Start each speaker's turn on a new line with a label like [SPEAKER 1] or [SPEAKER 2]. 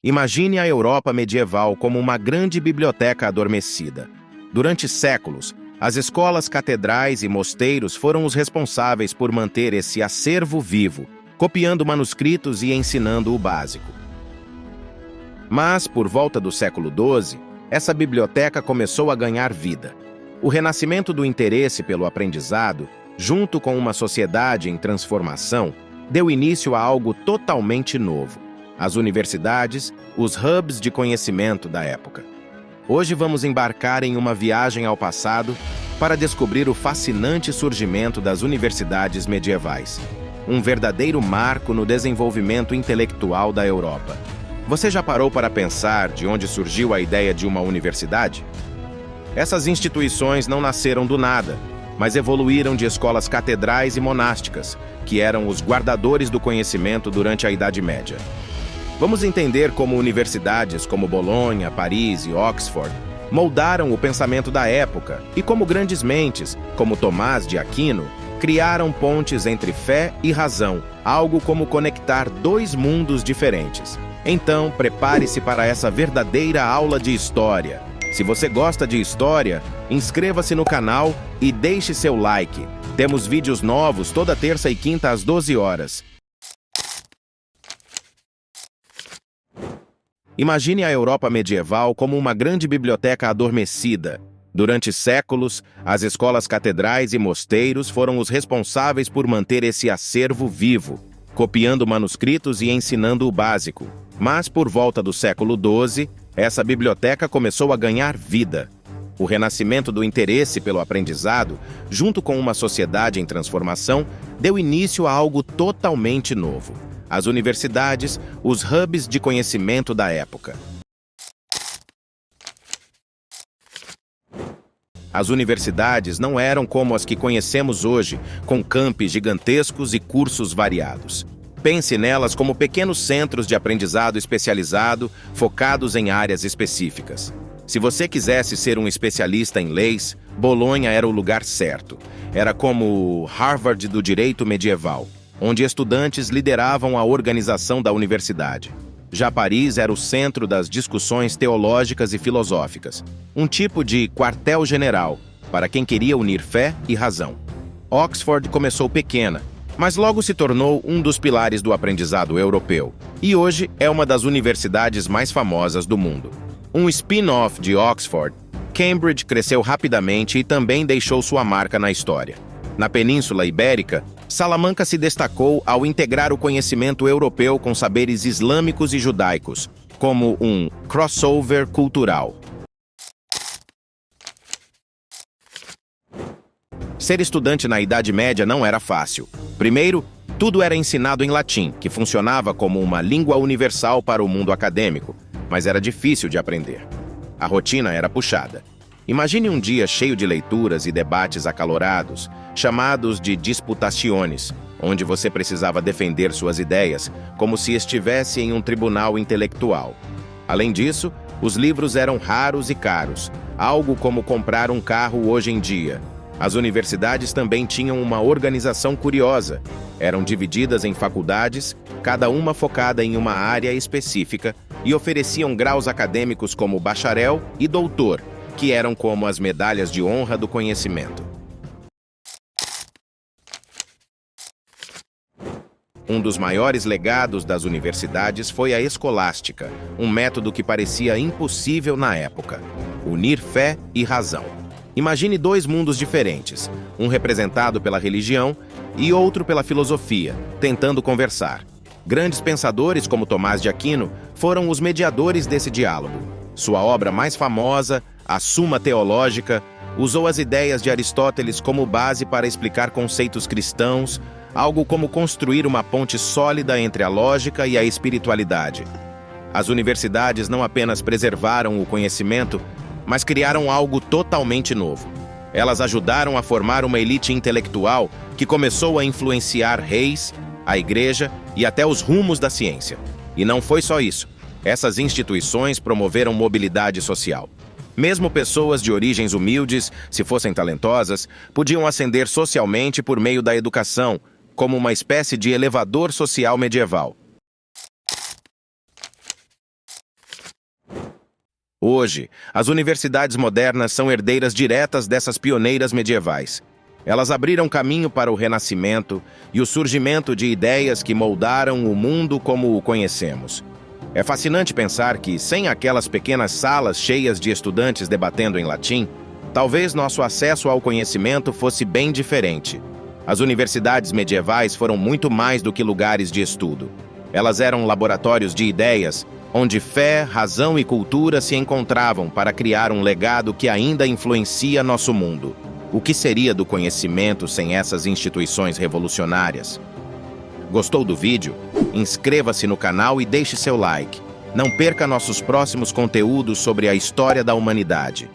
[SPEAKER 1] Imagine a Europa medieval como uma grande biblioteca adormecida. Durante séculos, as escolas catedrais e mosteiros foram os responsáveis por manter esse acervo vivo, copiando manuscritos e ensinando o básico. Mas, por volta do século XII, essa biblioteca começou a ganhar vida. O renascimento do interesse pelo aprendizado, junto com uma sociedade em transformação, deu início a algo totalmente novo: as universidades, os hubs de conhecimento da época. Hoje vamos embarcar em uma viagem ao passado para descobrir o fascinante surgimento das universidades medievais, um verdadeiro marco no desenvolvimento intelectual da Europa. Você já parou para pensar de onde surgiu a ideia de uma universidade? Essas instituições não nasceram do nada, mas evoluíram de escolas catedrais e monásticas, que eram os guardadores do conhecimento durante a Idade Média. Vamos entender como universidades como Bolonha, Paris e Oxford moldaram o pensamento da época e como grandes mentes, como Tomás de Aquino, criaram pontes entre fé e razão, algo como conectar dois mundos diferentes. Então, prepare-se para essa verdadeira aula de história. Se você gosta de história, inscreva-se no canal e deixe seu like. Temos vídeos novos toda terça e quinta às 12 horas. Imagine a Europa medieval como uma grande biblioteca adormecida. Durante séculos, as escolas catedrais e mosteiros foram os responsáveis por manter esse acervo vivo, copiando manuscritos e ensinando o básico. Mas, por volta do século XII, essa biblioteca começou a ganhar vida. O renascimento do interesse pelo aprendizado, junto com uma sociedade em transformação, deu início a algo totalmente novo: as universidades, os hubs de conhecimento da época. As universidades não eram como as que conhecemos hoje, com campos gigantescos e cursos variados. Pense nelas como pequenos centros de aprendizado especializado, focados em áreas específicas. Se você quisesse ser um especialista em leis, Bolonha era o lugar certo. Era como o Harvard do direito medieval, onde estudantes lideravam a organização da universidade. Já Paris era o centro das discussões teológicas e filosóficas, um tipo de quartel-general para quem queria unir fé e razão. Oxford começou pequena, mas logo se tornou um dos pilares do aprendizado europeu, e hoje é uma das universidades mais famosas do mundo. Um spin-off de Oxford, Cambridge cresceu rapidamente e também deixou sua marca na história. Na Península Ibérica, Salamanca se destacou ao integrar o conhecimento europeu com saberes islâmicos e judaicos, como um crossover cultural. Ser estudante na Idade Média não era fácil. Primeiro, tudo era ensinado em latim, que funcionava como uma língua universal para o mundo acadêmico, mas era difícil de aprender. A rotina era puxada. Imagine um dia cheio de leituras e debates acalorados, chamados de disputaciones, onde você precisava defender suas ideias, como se estivesse em um tribunal intelectual. Além disso, os livros eram raros e caros, algo como comprar um carro hoje em dia. As universidades também tinham uma organização curiosa. Eram divididas em faculdades, cada uma focada em uma área específica, e ofereciam graus acadêmicos como bacharel e doutor, que eram como as medalhas de honra do conhecimento. Um dos maiores legados das universidades foi a escolástica, um método que parecia impossível na época: unir fé e razão. Imagine dois mundos diferentes, um representado pela religião e outro pela filosofia, tentando conversar. Grandes pensadores como Tomás de Aquino foram os mediadores desse diálogo. Sua obra mais famosa, a Suma Teológica, usou as ideias de Aristóteles como base para explicar conceitos cristãos, algo como construir uma ponte sólida entre a lógica e a espiritualidade. As universidades não apenas preservaram o conhecimento, mas criaram algo totalmente novo. Elas ajudaram a formar uma elite intelectual que começou a influenciar reis, a igreja e até os rumos da ciência. E não foi só isso. Essas instituições promoveram mobilidade social. Mesmo pessoas de origens humildes, se fossem talentosas, podiam ascender socialmente por meio da educação, como uma espécie de elevador social medieval. Hoje, as universidades modernas são herdeiras diretas dessas pioneiras medievais. Elas abriram caminho para o Renascimento e o surgimento de ideias que moldaram o mundo como o conhecemos. É fascinante pensar que, sem aquelas pequenas salas cheias de estudantes debatendo em latim, talvez nosso acesso ao conhecimento fosse bem diferente. As universidades medievais foram muito mais do que lugares de estudo. Elas eram laboratórios de ideias, onde fé, razão e cultura se encontravam para criar um legado que ainda influencia nosso mundo. O que seria do conhecimento sem essas instituições revolucionárias? Gostou do vídeo? Inscreva-se no canal e deixe seu like. Não perca nossos próximos conteúdos sobre a história da humanidade.